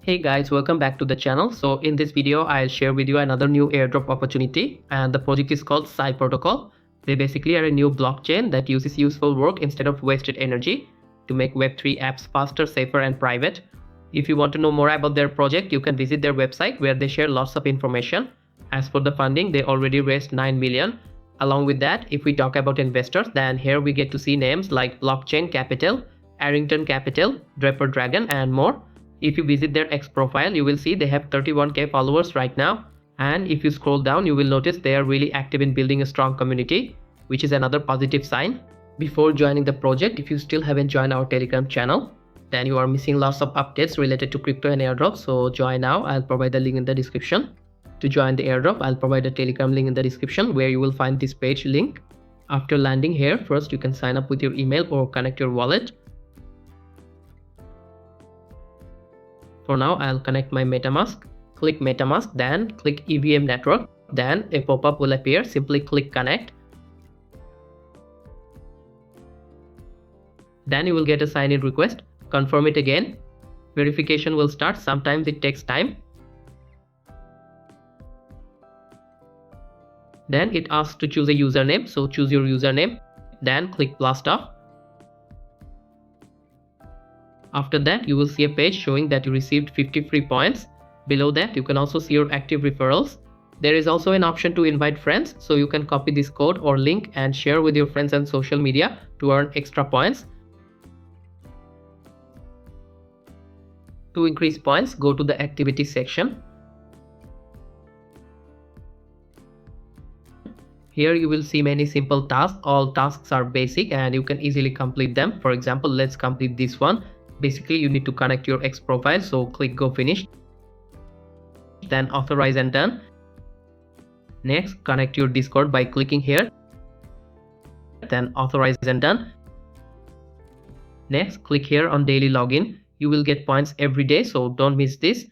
Hey guys, welcome back to the channel. So in this video, I'll share with you another new airdrop opportunity, and the project is called Psy Protocol. They basically are a new blockchain that uses useful work instead of wasted energy to make Web3 apps faster, safer and private. If you want to know more about their project, you can visit their website where they share lots of information. As for the funding, they already raised 9 million. Along with that, if we talk about investors, then here we get to see names like Blockchain Capital, Arrington Capital, Draper Dragon and more. If you visit their X profile, you will see they have 31k followers right now. And if you scroll down, you will notice they are really active in building a strong community, which is another positive sign. Before joining the project, if you still haven't joined our Telegram channel, then you are missing lots of updates related to crypto and airdrop. So join now. I'll provide the link in the description. To join the airdrop, I'll provide a Telegram link in the description where you will find this page link. After landing here, first you can sign up with your email or connect your wallet. For now, I'll connect my MetaMask. Click MetaMask, then click EVM network. Then a pop-up will appear. Simply click connect. Then you will get a sign-in request. Confirm it again. Verification will start. Sometimes it takes time. Then it asks to choose a username. So choose your username. Then click blast off. After that, you will see a page showing that you received 50 free points. Below that, you can also see your active referrals. There is also an option to invite friends, so you can copy this code or link and share with your friends on social media to earn extra points. To increase points, go to the activity section. Here you will see many simple tasks. All tasks are basic and you can easily complete them. For example, let's complete this one. Basically, you need to connect your X profile, so click go finish. Then authorize and done. Next, connect your Discord by clicking here. Then authorize and done. Next, click here on daily login. You will get points every day, so don't miss this.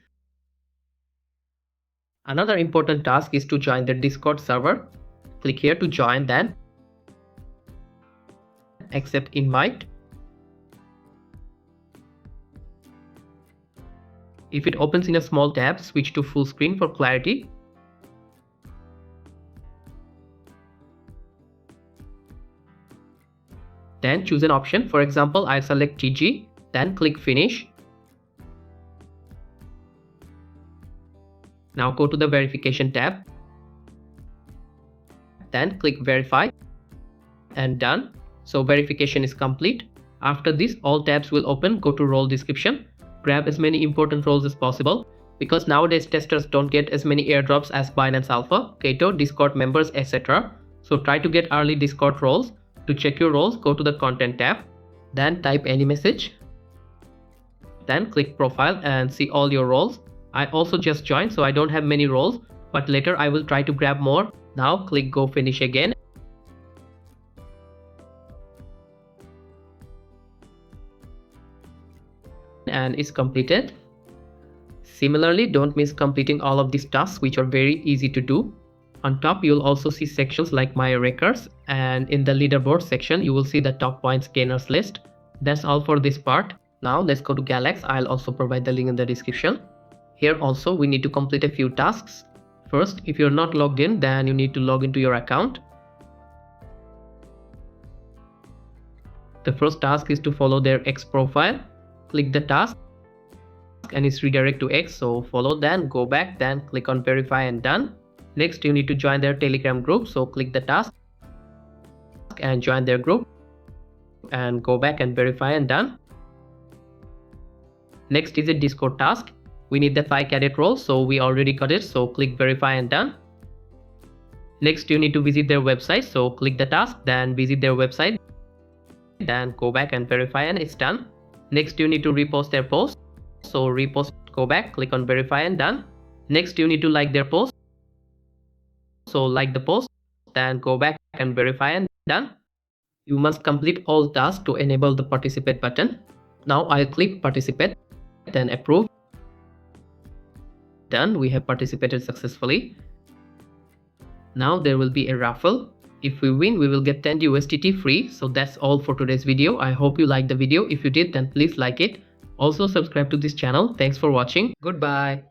Another important task is to join the Discord server. Click here to join, then accept invite. If it opens in a small tab, switch to full screen for clarity. Then choose an option. For example, I select TG, then click finish. Now go to the verification tab. Then click verify and done. So verification is complete. After this, all tabs will open. Go to role description. Grab as many important roles as possible, because nowadays testers don't get as many airdrops as Binance Alpha, Kato, Discord members, etc. So try to get early Discord roles. To check your roles, go to the content tab, then type any message, then click profile and see all your roles. I also just joined, so I don't have many roles, but later I will try to grab more. Now click go finish again. And it's completed. Similarly, don't miss completing all of these tasks, which are very easy to do. On top, you'll also see sections like my records, and in the leaderboard section, you will see the top points gainers list. That's all for this part. Now let's go to Galxe. I'll also provide the link in the description. Here also, we need to complete a few tasks. First, if you're not logged in, then you need to log into your account. The first task is to follow their X profile. Click the task and it's redirect to X, so follow, then go back, then click on verify and done. Next, you need to join their Telegram group, so click the task and join their group and go back and verify and done. Next is a Discord task. We need the Psy cadet role, so we already got it, so click verify and done. Next, you need to visit their website, so click the task, then visit their website, then go back and verify and it's done. Next, you need to repost their post, so repost, go back, click on verify and done. Next, you need to like their post, so like the post, then go back and verify and done. You must complete all tasks to enable the participate button. Now I'll click participate, then approve. Done, we have participated successfully. Now there will be a raffle. If we win, we will get 10 USDT free. So that's all for today's video. I hope you liked the video. If you did, then please like it. Also subscribe to this channel. Thanks for watching. Goodbye.